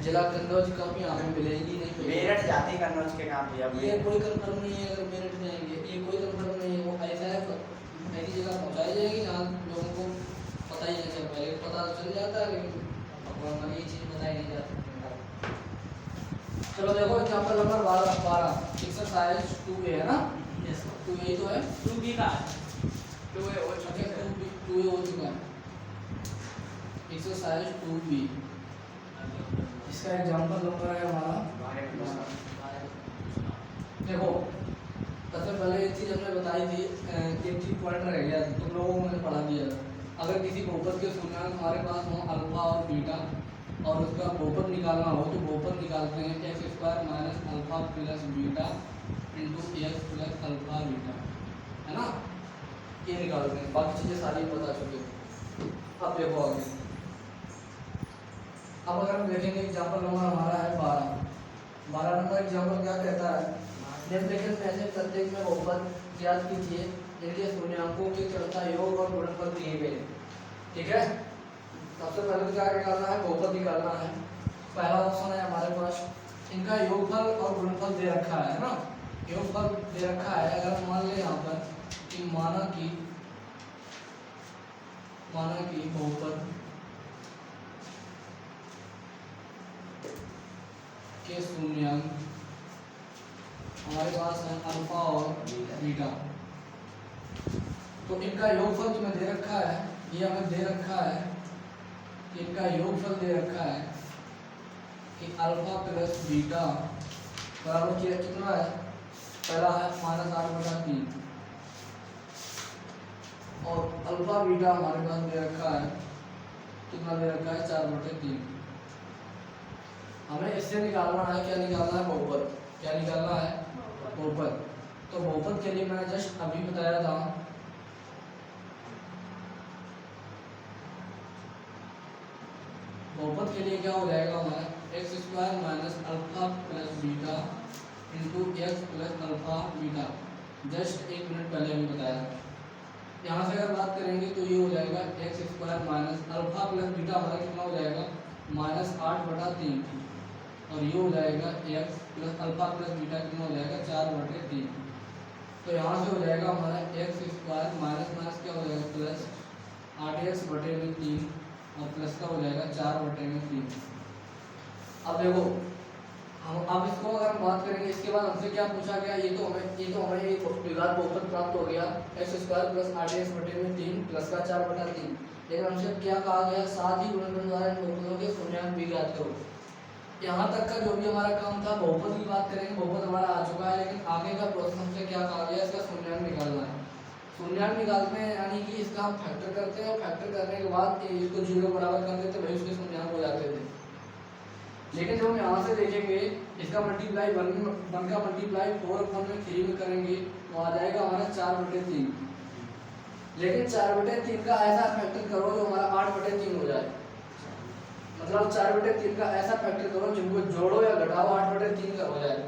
जिला कन्नौज का भी हमें मिलेगी नहीं। मेरठ जाते कन्नौज के काम दिया ये कोई कंफर्म नहीं है, अगर मेरठ जाएंगे ये कोई कंफर्म नहीं है। वो ऐसा है ऐसी जगह पहुंचाई जाएगी जहाँ लोगों को पता ही नहीं चल पाएगा। पता तो चल जाता है लेकिन भगवान ये चीज़ बताई नहीं जाती। चलो देखो एग्जाम्पल नंबर 12 एक्सरसाइज 2A है ना। यस 2A तो है, 2B का है 2A हो चुका है, 2A हो चुका है। एक्सरसाइज 2B इसका एग्जाम्पल नंबर है हमारा। देखो सबसे पहले एक चीज़ हमने बताई थी, एक चीज पॉइंट रह गया तुम लोगों को मैंने पढ़ा दिया था। अगर किसी बहुपद के शून्याङ्क हमारे पास हो अल्फा और बीटा और उसका बहुपद निकालना हो तो बहुपद निकालते हैं x square minus alpha plus beta into x plus alpha beta, है ना। ये निकालते हैं, बाकी चीज़ें सारी बता चुके हो। अब देखो आगे, अब अगर हम देखेंगे एग्जाम्पल नंबर हमारा है 12 नंबर एग्जाम्पल क्या कहता है, निम्नलिखित में से प्रत्येक में बहुपद ज्ञात कीजिए जिनके शून्याङ्कों के चौथा योग और गुणनफल दिए गए। ठीक है, सबसे पहले तो क्या निकालना है, बहुपद निकालना है। पहला ऑप्शन है हमारे पास, इनका योगफल और गुणनफल दे रखा है ना। योगफल दे रखा है, अगर हम मान ले यहाँ पर कि माना कि बहुपद के शून्याङ्क हमारे पास है अल्फा और बीटा, तो इनका योगफल जो दे रखा है, ये हमें दे रखा है कि इनका योगफल दे रखा है कि अल्फा प्लस बीटा बराबर कितना है, पहला है -8/3 और अल्फा बीटा हमारे पास दे रखा है, कितना दे रखा है 4/3। हमें इससे निकालना है, क्या निकालना है, बहुपद। क्या निकालना है, बहुपद। तो बहुपद के लिए मैंने जस्ट अभी बताया था, बहुपद के लिए क्या हो जाएगा हमारा x square minus alpha plus beta into x plus alpha beta. Just 1 minute पहले अभी बताया। यहाँ से अगर बात करेंगे तो ये हो जाएगा x square minus alpha plus beta हमारा कितना हो जाएगा -8/3 और ये हो जाएगा x plus alpha plus beta कितना हो जाएगा 4/3। तो यहाँ से हो जाएगा हमारा एक्स स्क्वायर माइनस माइनस क्या हो जाएगा प्लस 8x/3 और प्लस का हो जाएगा 4/3। अब देखो हम अब इसको अगर हम बात करेंगे, इसके बाद हमसे क्या पूछा गया, ये तो हमें एक द्विघात बहुपद प्राप्त हो गया x square plus 8x/3 plus का 4/3। लेकिन हमसे क्या कहा गया, साथ ही गुणनफल द्वारा इन बहुपदों के शून्याङ्क भी ज्ञात करो। यहाँ तक का जो भी हमारा काम था, बहुपद की बात करेंगे, बहुपद हमारा आ चुका है, लेकिन आगे का प्रोसेस हमसे क्या कहा गया, इसका शून्याङ्क निकालना है। शून्याङ्क निकालते हैं यानी कि इसका हम फैक्टर करते हैं और फैक्टर करने के बाद इसको 0 बराबर कर देते, भाई उसके शून्याङ्क हो जाते थे। लेकिन जब हम यहाँ से देखेंगे, इसका मल्टीप्लाई 1 का मल्टीप्लाई 4/3 में करेंगे तो आ जाएगा हमारा 4/3। लेकिन 4/3 का ऐसा फैक्टर करो जो हमारा 8/3 हो जाए। मतलब 4/3 का ऐसा फैक्टर करो जिनको जोड़ो या घटाओ 8/3 का हो जाए।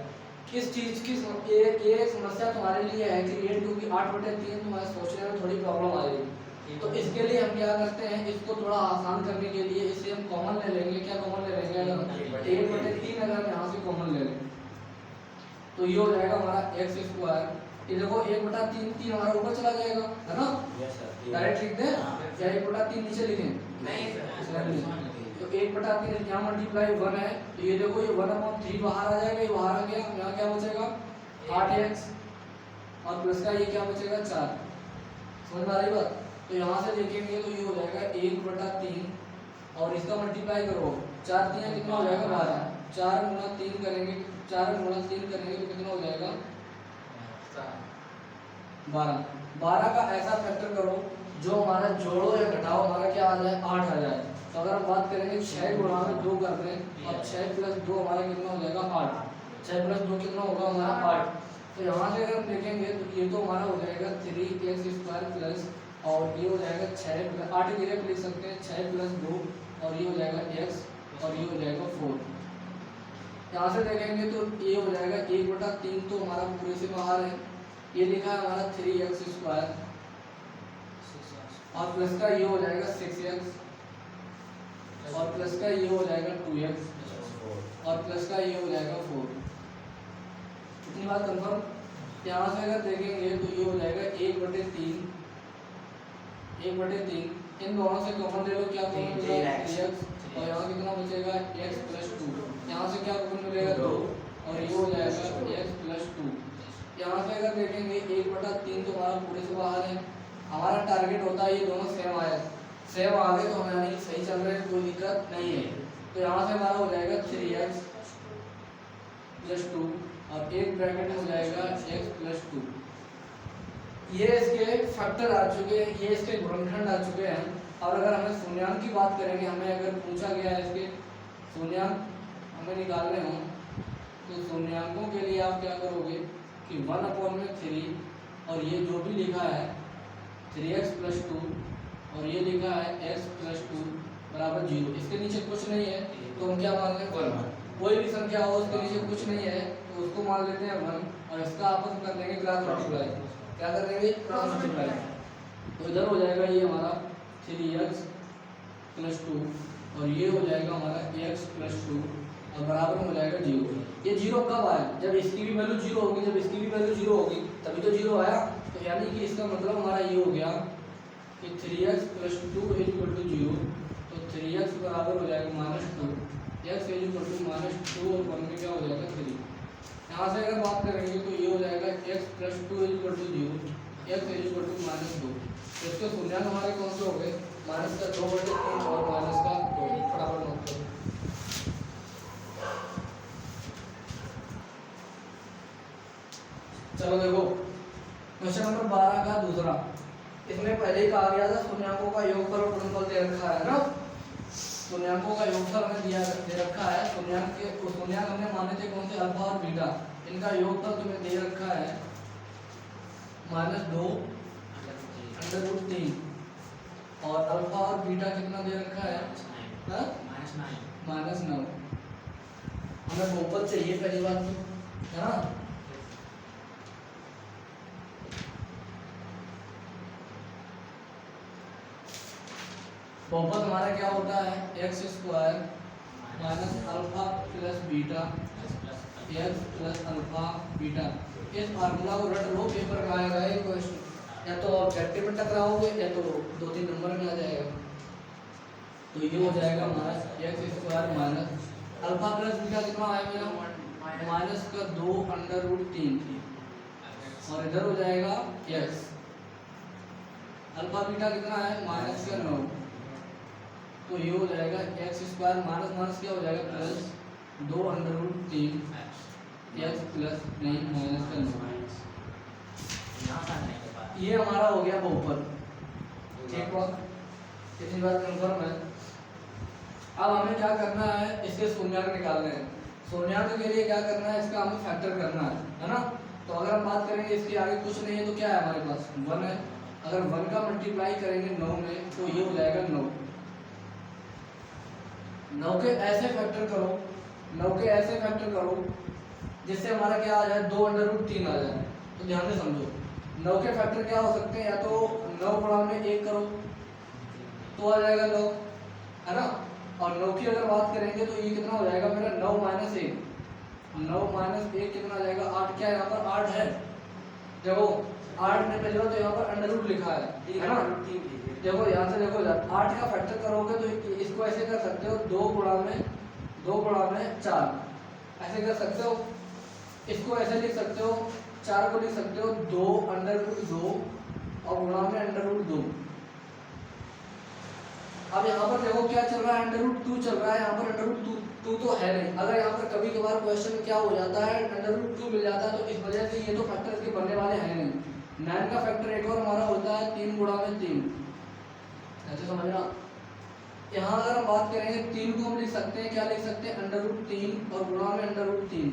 किस चीज़ की ये समस्या तुम्हारे लिए है क्रिएट, क्योंकि 8/3 तुम्हारे सोचने में थोड़ी प्रॉब्लम आएगी। तो इसके लिए हम क्या करते हैं, इसको थोड़ा आसान करने के लिए इसे हम कॉमन ले लेंगे। क्या कॉमन ले लेंगे, 1/3 अगर हम यहाँ से कॉमन ले लें तो ये हो जाएगा हमारा एक्स स्क्वायर। ये देखो 1/3 हमारा ऊपर चला जाएगा, है ना। डायरेक्ट लिख दें या 1/3 नीचे लिखें, नहीं तो 1/3 यहाँ मल्टीप्लाई 1 है, तो ये देखो ये 1/3 बाहर आ जाएगा, ये बाहर आ गया। यहाँ क्या बचेगा 8x और प्लस का ये क्या बचेगा 4। समझ में आ रही बात। तो यहाँ से देखेंगे तो ये हो जाएगा 1/3 और इसका मल्टीप्लाई करो 4 3 कितना हो जाएगा 12। 4 × 3 करेंगे, 4 × 3 करेंगे तो कितना हो जाएगा 12 का ऐसा फैक्टर करो जो हमारा जोड़ो या घटाओ हमारा क्या आ जाए 8 आ जाए। तो अगर हम बात करेंगे 6 × 2 कर दें और 6 + 2 हमारा कितना हो जाएगा 8। 6 + 2 कितना होगा हमारा 8। तो यहाँ से अगर हम देखेंगे तो ये तो हमारा हो जाएगा 3x² प्लस और ये हो जाएगा 6 8 डायरेक्ट लिख सकते हैं 6 + 2 और ये हो जाएगा x और ये हो जाएगा 4। यहाँ से देखेंगे तो ये हो जाएगा 1/3 तो हमारा पूरे से बाहर है। ये लिखा है हमारा 3x² और प्लस का ये हो जाएगा 6x और प्लस का ये हो जाएगा 2x और प्लस का ये हो जाएगा 4। इतनी बात कंफर्म। यहाँ से अगर देखेंगे तो ये हो जाएगा 1/3 इन दोनों से कॉमन ले लो, क्या कॉमन मिलेगा 3x, और यहाँ कितना बचेगा x + 2। यहाँ से क्या कॉमन मिलेगा 2, और ये हो जाएगा x + 2। यहाँ से अगर देखेंगे 1/3 तो हमारा पूरे से बाहर है। हमारा टारगेट होता है ये दोनों सेम आए, सेम आ गए तो हमें नहीं सही चल रहे हैं, कोई दिक्कत नहीं है। तो यहाँ से हमारा हो जाएगा 3x + 2 और एक ब्रैकेट में हो जाएगा x + 2। ये इसके फैक्टर आ चुके हैं, ये इसके गुणनखंड आ चुके हैं। और अगर हमें शून्यांक की बात करेंगे, हमें अगर पूछा गया है इसके शून्यांक हमें निकालने हों, तो शून्यांकों के लिए आप क्या करोगे कि 1/3 और ये जो भी लिखा है 3x + 2 और ये लिखा है x + 2 = 0, इसके नीचे कुछ नहीं है तो हम क्या मान लें 1। कोई भी संख्या हो उसके नीचे कुछ नहीं है तो उसको मान लेते हैं 1 और इसका आपस में कर देंगे क्रॉस मल्टीप्लाई। क्या कर देंगे क्रॉस मल्टीप्लाई। तो इधर हो जाएगा ये हमारा 3x + 2 और ये हो जाएगा हमारा x + 2 और बराबर में हो जाएगा 0। ये 0 कब आया? जब इसकी भी वैल्यू 0 होगी, जब इसकी भी वैल्यू 0 होगी तभी तो 0 आया। तो यानी कि इसका मतलब हमारा ये हो गया कि 3x + 2 = 0। तो 3x बराबर हो जाएगा -2, x = -2 और 1 में क्या हो जाएगा 3। यहाँ से अगर बात करेंगे तो ये हो जाएगा x + 2 = 0, x = -2। तो इसके शून्यांक हमारे कौन से हो गए? -2/3 और -2। फटाफट नोट करो। चलो देखो क्वेश्चन नंबर 12 का दूसरा, इसमें पहले ही कहा गया था शून्यांकों का योगफल और गुणनफल दे रखा है ना। शून्यांकों का योगफल हमें दे रखा है। शून्यांक हमने माने थे कौन से? अल्फा और बीटा। इनका योगफल तुम्हें दे रखा है -2 √3 और अल्फा और बीटा कितना दे रखा है? -9। हमें बहुपद चाहिए पहली बात तो, है ना। बहुपद हमारा क्या होता है? x² - alpha + beta x + alpha beta. इस फार्मूला को रट लो, पेपर में आएगा ये क्वेश्चन, या तो ऑब्जेक्टिव में टकराओगे या तो 2-3 नंबर में आ जाएगा। तो ये हो जाएगा हमारा x² - अल्फा + बीटा कितना आएगा मेरा? -2 √3 और इधर हो जाएगा x। अल्फा बीटा कितना है? -9। तो ये हो जाएगा x² माइनस क्या हो जाएगा? +2 √3 x + नहीं -9। ये हमारा हो गया बहुपद। ठीक बात, कितनी बात कंफर्म है। अब हमें क्या करना है? इसके शून्यांक निकालने हैं। शून्यांक के लिए क्या करना है? इसका हमें फैक्टर करना है ना। तो अगर हम बात करेंगे इसके आगे कुछ नहीं है तो क्या है हमारे पास? 1 है। अगर 1 का मल्टीप्लाई करेंगे 9 में तो ये हो जाएगा 9। 9 के ऐसे फैक्टर करो, 9 के ऐसे फैक्टर करो जिससे हमारा क्या आ जाए? 2 √3 आ जाए। तो ध्यान से समझो, 9 के फैक्टर क्या हो सकते हैं? या तो 9 × 1 करो तो आ जाएगा 9, है ना। और 9 की अगर बात करेंगे तो ये कितना हो जाएगा मेरा? 9 - 1। 9 - 1 कितना आ जाएगा? 8। क्या यहाँ पर 8 है? देखो 8 में पहले तो यहाँ पर अंडर रूट लिखा है ना। देखो यहाँ से देखो 8 का फैक्टर करोगे तो इसको ऐसे कर सकते हो 2 × 4 ऐसे कर सकते हो। इसको ऐसे लिख सकते हो, 4 को लिख सकते हो 2 √2 और गुणा में √2। अब यहाँ पर देखो क्या चल रहा है? √2 चल रहा है। यहाँ पर √2 तो है नहीं। अगर यहाँ पर कभी कभार क्वेश्चन क्या हो जाता है? √2 मिल जाता है तो इस वजह से ये तो फैक्टर इसके बनने वाले हैं नहीं। 9 का फैक्टर एक और हमारा होता है 3 × 3। ऐसे समझना। यहाँ अगर हम बात करेंगे 3 को हम लिख सकते हैं, क्या लिख सकते हैं? √3 और गुणा में √3।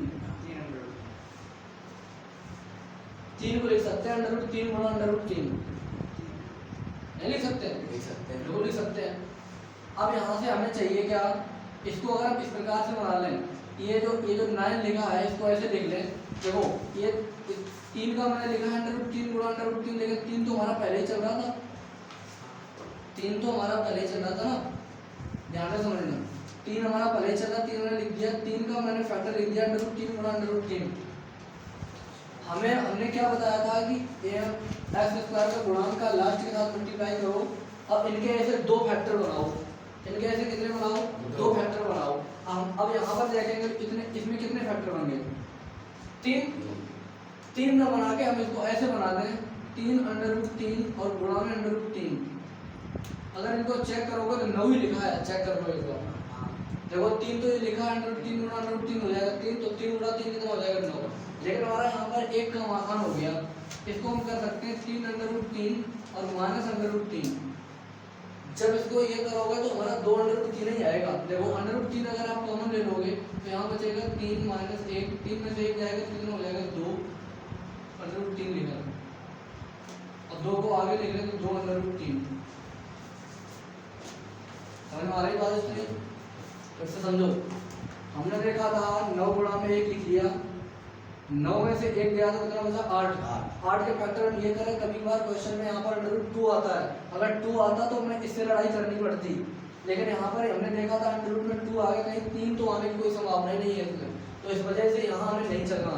3 को लिख सकते हैं √3 × √3। नहीं लिख सकते? बिल्कुल लिख सकते हैं। अब यहाँ से हमें चाहिए क्या? इसको अगर हम इस प्रकार से बना लें, ये जो 9 लिखा है इसको ऐसे लिख लें। देखो ये 3 का मैंने लिखा है √3 × √3, लेकिन 3 तो हमारा पहले ही चल रहा था। 3 तो हमारा पहले ही चल रहा था ना, ध्यान से समझना। 3 हमारा पहले ही चला, 3 मैंने लिख दिया, 3 का मैंने फैक्टर लिख दिया √3 गुणा √3। हमने क्या बताया था कि x² का गुणांक का लास्ट के साथ मल्टीप्लाई करो। अब इनके ऐसे दो फैक्टर बनाओ, इनके ऐसे कितने बनाओ, दो फैक्टर बनाओ। हम अब यहाँ पर देखेंगे कितने, इसमें कितने फैक्टर बन गए, 3 ना बना के हम इसको ऐसे बना दें 3√3 और गुणा में √3। अगर इनको चेक करोगे तो 9 ही लिखा है, चेक कर लो इसको। देखो 3 तो ये लिखा है √3 गुणा √3 हो जाएगा 3, तो 3 गुणा 3 कितना हो जाएगा 9। लेकिन हमारा यहाँ पर एक का आसान हो गया, इसको हम कर सकते हैं 3√3 और -√3। जब इसको ये करोगे तो हमारा 2√3 ही आएगा। देखो √3 अगर आप कॉमन ले लोगे तो यहाँ बचेगा 3 - 1, 3 में से 1 जाएगा तो कितना हो जाएगा 2 √3 लिखा, और 2 को आगे लिख लें तो 2√3। समझ में आ रही बात इसलिए फिर से समझो। हमने देखा था 9 गुणा में 1 लिख लिया, 9 में से 1 गया तो कितना बचा 8 के फैक्टर हम ये करें। कभी बार क्वेश्चन में यहाँ पर √2 आता है, अगर 2 आता तो हमें इससे लड़ाई करनी पड़ती, लेकिन यहाँ पर हमने देखा था √ में 2 आगे कहीं 3 तो आने की कोई संभावना ही नहीं है इसमें, तो इस वजह से यहाँ हमें नहीं चलना।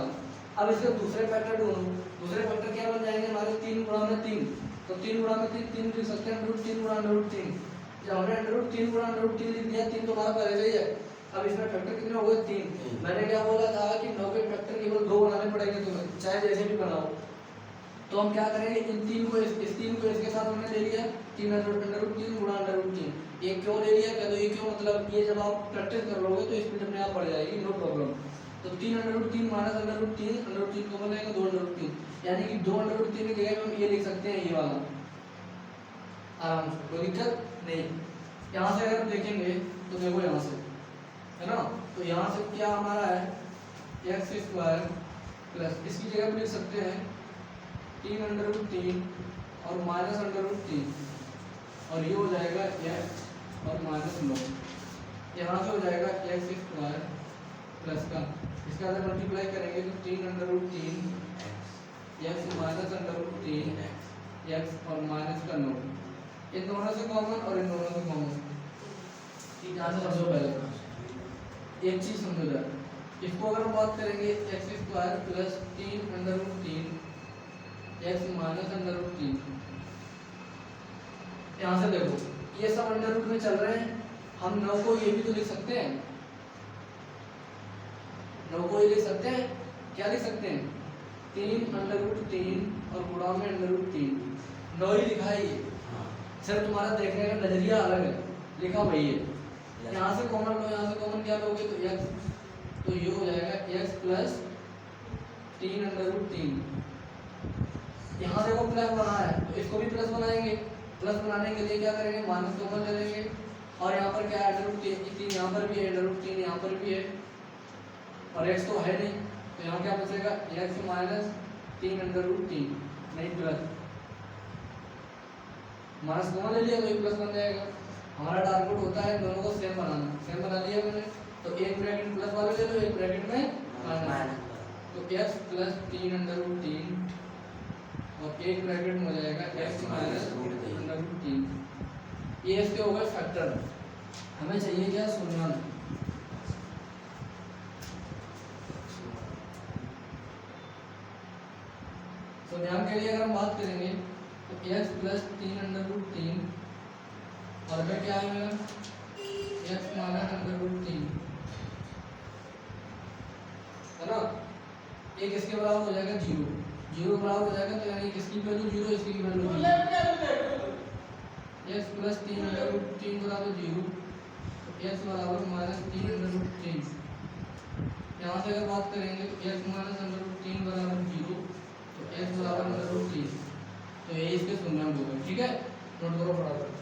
अब इसके दूसरे फैक्टर ढूंढो, दूसरे फैक्टर क्या बन जाएंगे हमारे 3 गुणा में 3, तो 3 गुणा में 3 लिख सकते हैं √3 गुणा √3। जब हमने √3 गुणा √3 लिख दिया, 3 तो हमारा पहले से ही है। अब इसमें फैक्टर कितने हो गए 3। मैंने क्या बोला था कि 9 के फैक्टर केवल 2 बनाने पड़ेंगे तुम्हें, चाहे जैसे भी बनाओ। तो हम क्या करेंगे, इन 3 को इस 3 को इसके साथ हमने ले लिया 3√3 गुणा √3। ये क्यों ले लिया, क्या तो ये क्यों, मतलब ये जब आप प्रैक्टिस कर लोगे तो स्पीड अपने आप बढ़ जाएगी, नो प्रॉब्लम। तो 3√3 -√3, √3 को बनेगा 2√3, यानी कि 2√3 की जगह हम ये लिख सकते हैं ये वाला, आराम से, कोई दिक्कत नहीं। यहाँ से अगर देखेंगे तो देखो यहाँ से है ना, तो यहाँ से क्या हमारा है x² प्लस, इसकी जगह पे लिख सकते हैं 3√3 और -√3, और ये हो जाएगा x और -9। यहाँ से हो जाएगा x² प्लस का, इसके अंदर मल्टीप्लाई करेंगे तो 3√3 x -√3 x और -9, इन दोनों से कॉमन और इन दोनों से कॉमन। ठीक, यहाँ से समझो पहले एक चीज समझो जरा, इसको अगर हम बात करेंगे x² प्लस 3√3 x -√3, यहाँ से देखो ये सब अंडर रूट में चल रहे हैं, हम 9 को ये भी तो लिख सकते हैं, 9 को ये लिख सकते हैं, क्या लिख सकते हैं 3√3 और गुणा में √3, 9 ही लिखा है ये, सिर्फ तुम्हारा देखने का नजरिया अलग है, लिखा वही है। यहाँ से कॉमन लो, यहाँ से कॉमन क्या लोगे तो x, तो ये हो जाएगा x प्लस 3√3। यहाँ देखो प्लस बना है तो इसको भी प्लस बनाएंगे, प्लस बनाने के लिए क्या करेंगे माइनस कॉमन ले लेंगे, और यहाँ पर क्या है √3 यहाँ पर भी है, √3 यहाँ पर भी है, और x तो है नहीं, तो यहाँ क्या बचेगा x माइनस 3√3, नहीं प्लस, माइनस कॉमन ले लिया तो ये प्लस बन जाएगा। हमारा टारगेट होता है दोनों को सेम बनाना, सेम बना लिया मैंने, तो एक ब्रैकेट प्लस वाले ले लो, एक ब्रैकेट में माइनस, तो x प्लस 3√3 और एक ब्रैकेट में हो जाएगा x माइनस √3। ये इसके हो गए फैक्टर, हमें चाहिए क्या शून्य। तो ध्यान के लिए अगर हम बात करेंगे तो x प्लस 3√3 और फिर क्या है मेरा x माइनस √3 है ना, एक इसके बराबर हो जाएगा 0 बराबर हो जाएगा, तो यानी किसकी वैल्यू 0, इसकी वैल्यू 0। x प्लस 3√3 बराबर 0, तो x बराबर माइनस 3√3। यहाँ से अगर बात करेंगे तो x माइनस √3 बराबर 0, तो x बराबर √3, तो ये इसके शून्य होगा। ठीक है, नोट करो फटाफट।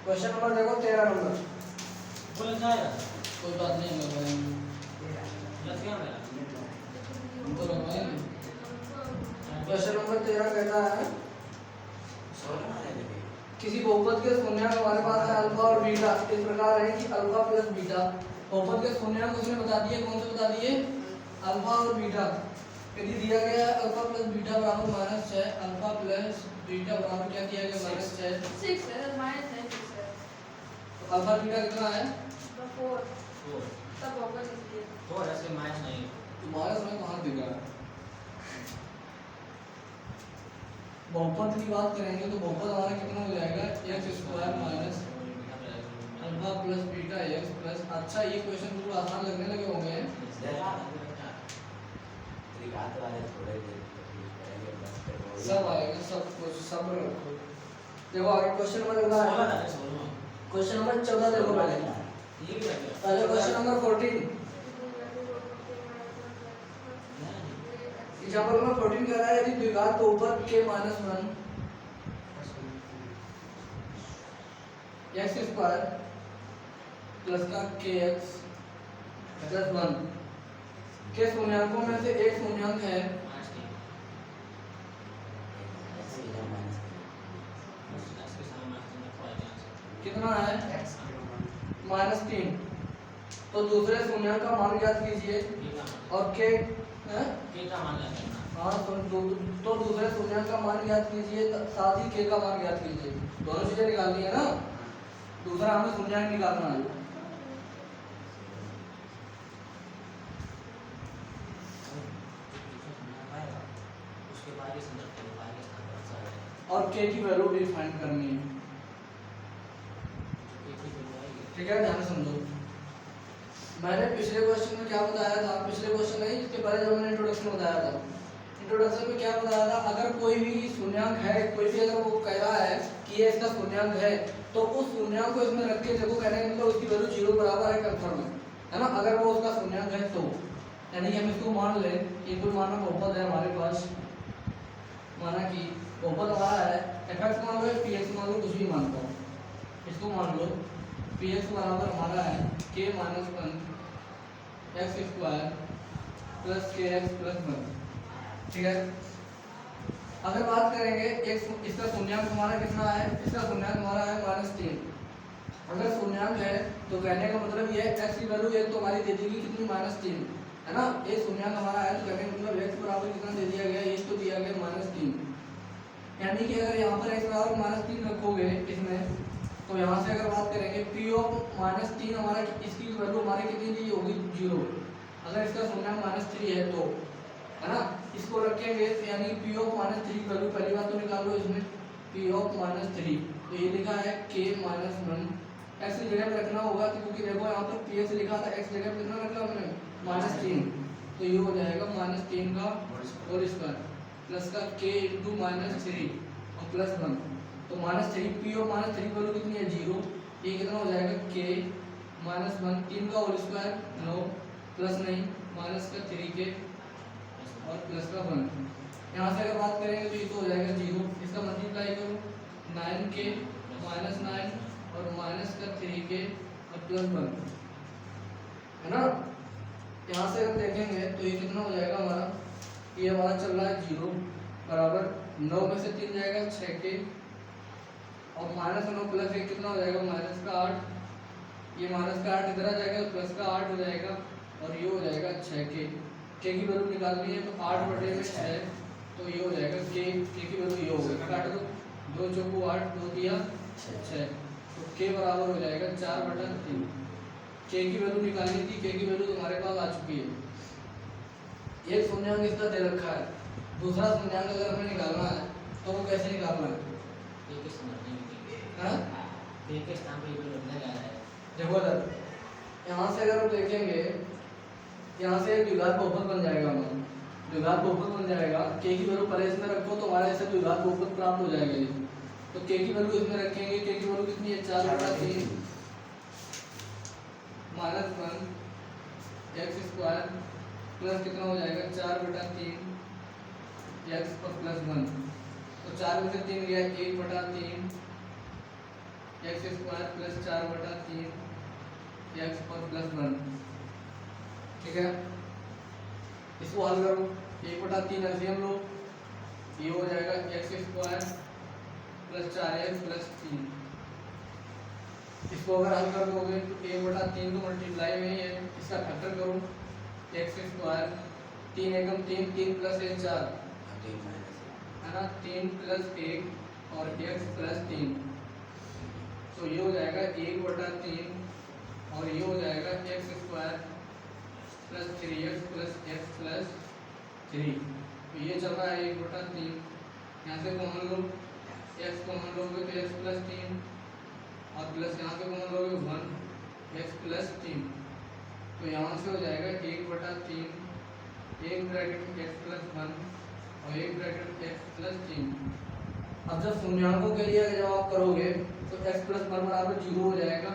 क्वेश्चन नंबर देखो 13 नंबर, कोई बात नहीं उनको लगवाएंगे। क्वेश्चन नंबर 13 कहता है किसी बहुपद के शून्यक हमारे पास है अल्फा और बीटा, इस प्रकार है कि अल्फा प्लस बीटा। बहुपद के शून्यक उसने बता दिए, कौन से बता दिए? अल्फा और बीटा। यदि दिया गया है अल्फा प्लस बीटा बराबर -6, अल्फा प्लस बीटा बराबर क्या दिया गया? -6। 6 है, माइनस है 6 है। तो अल्फा बीटा कितना है? 4 4 तब होगा इसलिए 4 ऐसे माइनस नहीं तुम्हारा समय कहाँ दिख रहा है? बहुपद की बात करेंगे तो बहुपद हमारा कितना हो जाएगा? x² minus alpha plus beta x plus. अच्छा, ये क्वेश्चन बिल्कुल आसान लगने लगे होंगे। त्रिघात वाले थोड़े देर पहले बस करो। सब आएगा, सब कुछ सब रखो। देखो आगे क्वेश्चन नंबर 14 है। क्वेश्चन नंबर 14 देखो पहले। ये भी रखिए पहले क्वेश्चन नंबर 14। एग्जांपल नंबर 14 कह रहा है यदि द्विघात बहुपद k - 1 x² प्लस का kx प्लस 1 के शून्यकों में से एक शून्यक है माइनस नहीं ऐसे ही जाओ माइनस बस इसके सामने माइनस नहीं खोया जाए कितना है? x -3। तो दूसरे शून्यक का मान ज्ञात कीजिए और k है? के का मान लेते हैं हाँ, तो दूसरे शून्यक का मान ज्ञात कीजिए, साथ ही k का मान ज्ञात कीजिए। दोनों चीजें निकालनी है ना। दूसरा हमें शून्यक निकालना है। उसके बाद ये संदर्भ के बाद ये स्थान पर अच्छा है और k की वैल्यू डिफाइन करनी है। जो कि बिंदु है ठीक है, ध्यान से समझो। मैंने पिछले क्वेश्चन में क्या बताया था? पिछले क्वेश्चन नहीं, इसके पहले जब मैंने इंट्रोडक्शन बताया था, इंट्रोडक्शन में क्या बताया था? अगर कोई भी शून्यक है, कोई भी अगर वो कह रहा है कि ये इसका शून्यक है, तो उस शून्यक को इसमें रख के देखो, कहने का मतलब उसकी वैल्यू 0 बराबर है, कंफर्म है ना? अगर वो उसका शून्यक है तो यानी कि हम इसको मान लें, ये कोई माना बहुपद है हमारे पास, माना कि बहुपद हमारा है fx मान लो, px मान लो, कुछ भी मान लो, इसको मान लो px बराबर हमारा है k - 1 x² plus kx plus 1। ठीक है, अगर बात करेंगे x, इसका शून्यक हमारा कितना है? इसका शून्यक हमारा है -3। अगर शून्यक है तो कहने का मतलब ये है x की वैल्यू एक तो हमारी दे देगी कितनी? -3 है ना। एक शून्यक हमारा है तो कहने का मतलब x बराबर कितना दे दिया गया? एक तो दिया गया -3। यानी कि अगर यहाँ पर x बराबर -3 रखोगे इसमें, तो यहाँ से अगर बात करेंगे p ऑफ -3 हमारा, इसकी वैल्यू हमारी कितनी दी होगी? 0। अगर इसका शून्यक -3 है तो, है ना, इसको रखेंगे तो यानी p ऑफ -3 की वैल्यू पहली बात तो निकाल लो इसमें p ऑफ -3। तो ये लिखा है k - 1 x की जगह पे रखना होगा, क्योंकि देखो यहाँ पर px लिखा था, x जगह पे कितना रखा हमने? -3। तो ये हो जाएगा -3 का होल स्क्वायर प्लस का k इंटू -3 और प्लस 1। तो -3 p ऑफ -3 की वैल्यू कितनी है? 0। ये कितना हो जाएगा? k - 1 3 का होल स्क्वायर 9 प्लस नहीं माइनस का 3k और प्लस का 1। यहाँ से अगर बात करेंगे तो ये तो हो जाएगा 0। इसका मल्टीप्लाई करो 9k -9 और माइनस का 3k और प्लस 1, है ना। यहाँ से अगर देखेंगे तो ये कितना हो जाएगा हमारा? ये हमारा चल रहा है 0 बराबर 9 में से 3 जाएगा 6k और -9 प्लस 1 कितना हो जाएगा? -8। ये -8 इधर आ जाएगा, प्लस का 8 हो जाएगा और ये हो जाएगा 6k। k की वैल्यू निकालनी है तो 8/6, तो ये हो जाएगा k की वैल्यू ये होगा, काट दो 2 चौको 8, 2 दिया 6, तो k बराबर हो जाएगा 4/3। k की वैल्यू निकालनी थी, k की वैल्यू तुम्हारे पास आ चुकी है। एक शून्यक इसका दे रखा है, दूसरा शून्यक अगर हमें निकालना है तो वो कैसे निकालना है? k के संदर्भ में हाँ? k के स्थान पर ये बदला जा रहा है। देखो इधर, यहाँ से अगर हम देखेंगे, यहाँ से एक द्विघात बहुपद बन जाएगा हमारा, द्विघात बहुपद बन जाएगा। k की वैल्यू पहले इसमें रखो तो हमारे ऐसे द्विघात बहुपद प्राप्त हो जाएगा ये। तो k की वैल्यू इसमें रखेंगे, k की वैल्यू कितनी है? 4/3 -1 x² प्लस कितना हो जाएगा? 4/3 x पर प्लस 1। तो 4 में से 3 गया 1/3 x² प्लस 4/3 x पर प्लस 1। ठीक है, इसको हल करो 1/3 एलसीएम लो, ये हो जाएगा x² प्लस 4x प्लस 3। इसको अगर हल कर दोगे तो 1/3 को मल्टीप्लाई में है, इसका फैक्टर करो एक्स स्क्वायर 3 एकम 3 3 प्लस 1 4 है ना, 3 प्लस 1 और x प्लस 3, तो ये हो जाएगा 1/3 और ये हो जाएगा x square plus 3x plus x plus 3। तो ये चल रहा है 1/3, यहाँ से कॉमन लो, x कॉमन लोगे तो x प्लस 3 और प्लस यहाँ पे कॉमन लोगे 1 x प्लस 3, तो यहाँ से हो जाएगा 1/3, एक ब्रैकेट में x प्लस 1 और एक ब्रैकेट में x प्लस 3। अब जब शून्याङ्कों के लिए जब आप करोगे तो x प्लस 1 बराबर 0 हो जाएगा,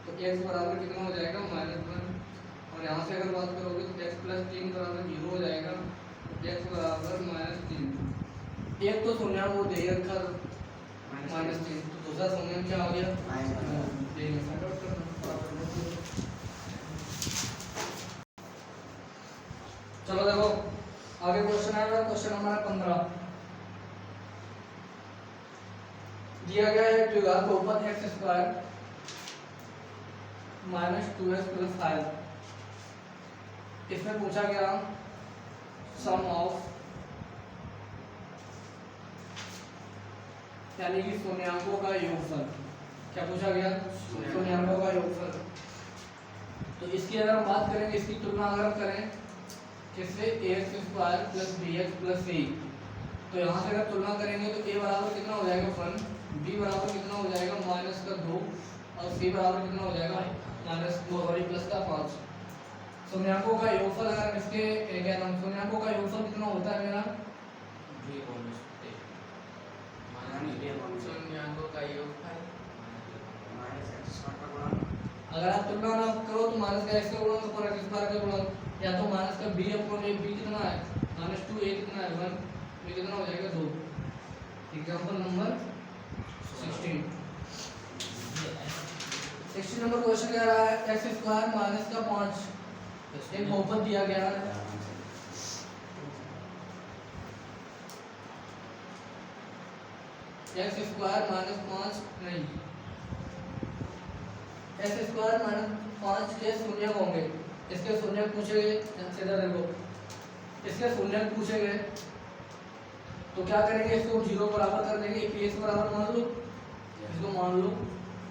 तो x बराबर कितना हो जाएगा -1, और यहाँ से अगर बात करोगे तो x प्लस 3 बराबर 0 हो जाएगा, x बराबर -3। एक तो शून्याङ्क वो दे रखा -3, तो दूसरा शून्याङ्क क्या हो गया चलो देखो आगे क्वेश्चन आएगा, क्वेश्चन हमारा 15 दिया गया है त्रिघात बहुपद एक्स स्क्वायर -2x प्लस 5। इसमें पूछा गया सम ऑफ, यानी कि शून्याङ्कों का योगफल। क्या पूछा गया? शून्याङ्कों का योगफल। तो इसकी अगर हम बात करेंगे, इसकी तुलना अगर हम करें किससे, ax square plus bx plus c, तो यहाँ से अगर तुलना करेंगे तो a बराबर कितना हो जाएगा 1, b बराबर कितना हो जाएगा -2 और c बराबर कितना हो जाएगा -2 और प्लस का 5। शून्याङ्कों का योगफल अगर इसके क्या नाम, शून्याङ्कों का योगफल कितना होता है मेरा, शून्याङ्कों का योगफल अगर आप तुलना ना करो तो माइनस का x का गुणन ऊपर x स्क्वायर का गुणन, या तो माइनस का b अपॉन a, b कितना है -2, a कितना है 1, ये कितना हो जाएगा 2। एग्जांपल नंबर 16 नंबर क्वेश्चन कह रहा है x स्क्वायर माइनस का 5 एक बहुपद दिया गया है। x स्क्वायर माइनस 5 नहीं, x स्क्वायर माइनस 5 के शून्य होंगे, इसके शून्य पूछे गए, सीधा देखो इसके शून्य पूछे गए तो क्या करेंगे, इसको 0 बराबर कर देंगे, px बराबर मान लो, इसको मान लो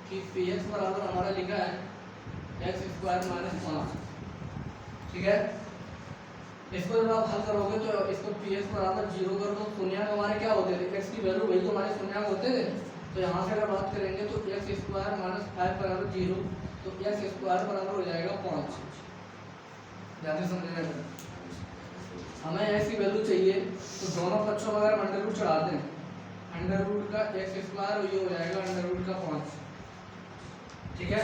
कि px बराबर हमारा लिखा है x स्क्वायर माइनस 5, ठीक है। इसको जब आप हल करोगे तो इसको px बराबर 0 कर दो, शून्य हमारे क्या होते थे, x की वैल्यू वही तो हमारे शून्य होते थे, तो यहाँ से अगर बात करेंगे तो x स्क्वायर माइनस 5 बराबर 0, तो x स्क्वायर बराबर हो जाएगा 5। ध्यान से समझना, हमें x की वैल्यू चाहिए तो दोनों पक्षों में अगर अंडर रूट चढ़ा दें, अंडर रूट का x स्क्वायर ये हो जाएगा अंडर रूट का 5, ठीक है।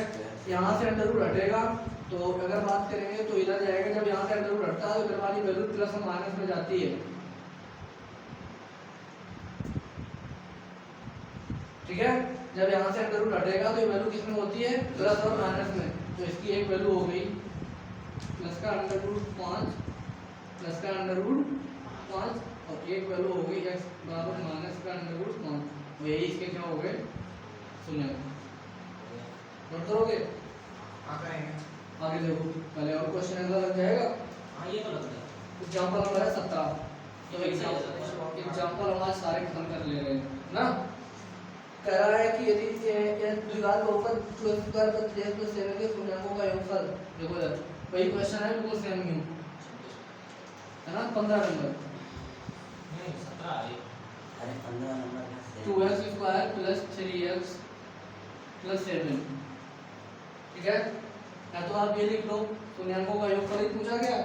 यहाँ से अंडर रूट हटेगा तो अगर बात करेंगे तो इधर जाएगा, जब यहाँ से अंडर रूट हटता है तो इधर वाली वैल्यू प्लस और माइनस में जाती है, ठीक है। जब यहाँ से अंडर रूट हटेगा तो ये वैल्यू किस में होती है, प्लस और माइनस में, तो इसकी एक वैल्यू हो गई प्लस का अंडर रूट 5 प्लस का अंडर रूट 5 और एक वैल्यू हो गई x बराबर माइनस का अंडर रूट 5, तो यही इसके क्या हो गए शून्य। नोट करोगे आगे देखो, पहले और क्वेश्चन ऐसा लग जाएगा। हाँ ये तो लगता है। एग्जांपल हमारा 17, तो एग्जांपल हमारे सारे खत्म कर ले रहे हैं ना। कह रहा है कि यदि द्विघात बहुपद 2x square plus 3x plus 7 के शून्याङ्कों का योगफल, देखो यार वही क्वेश्चन है, बिल्कुल सेम ही है ना। 15 नंबर नहीं 17 है। अरे 15 नंबर का 2x square plus 3x plus 7, ठीक है। या तो आप ये लिख लो शून्याङ्कों का योगफल ही पूछा गया,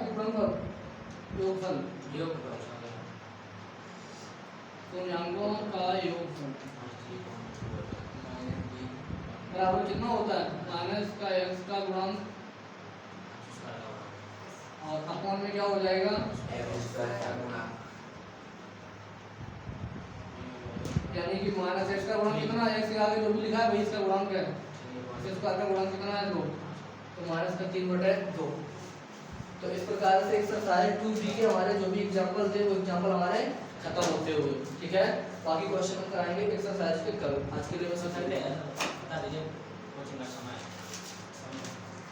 योगफल शून्याङ्कों का योगफल बराबर कितना होता है, माइनस का x का गुणांक और अपॉन में क्या हो जाएगा, यानी कि माइनस x का गुणांक कितना है, x के आगे जो भी लिखा है वही इसका गुणांक है, इसका गुणांक कितना है 2, तो माइनस का 3/2। तो इस प्रकार से सारे 2D के हमारे जो भी एग्जांपल थे वो एग्जांपल हमारे खत्म होते हुए, ठीक है। बाकी क्वेश्चन हम कराएंगे एक्सरसाइज के कल। आज के लिए बस संडे है ना?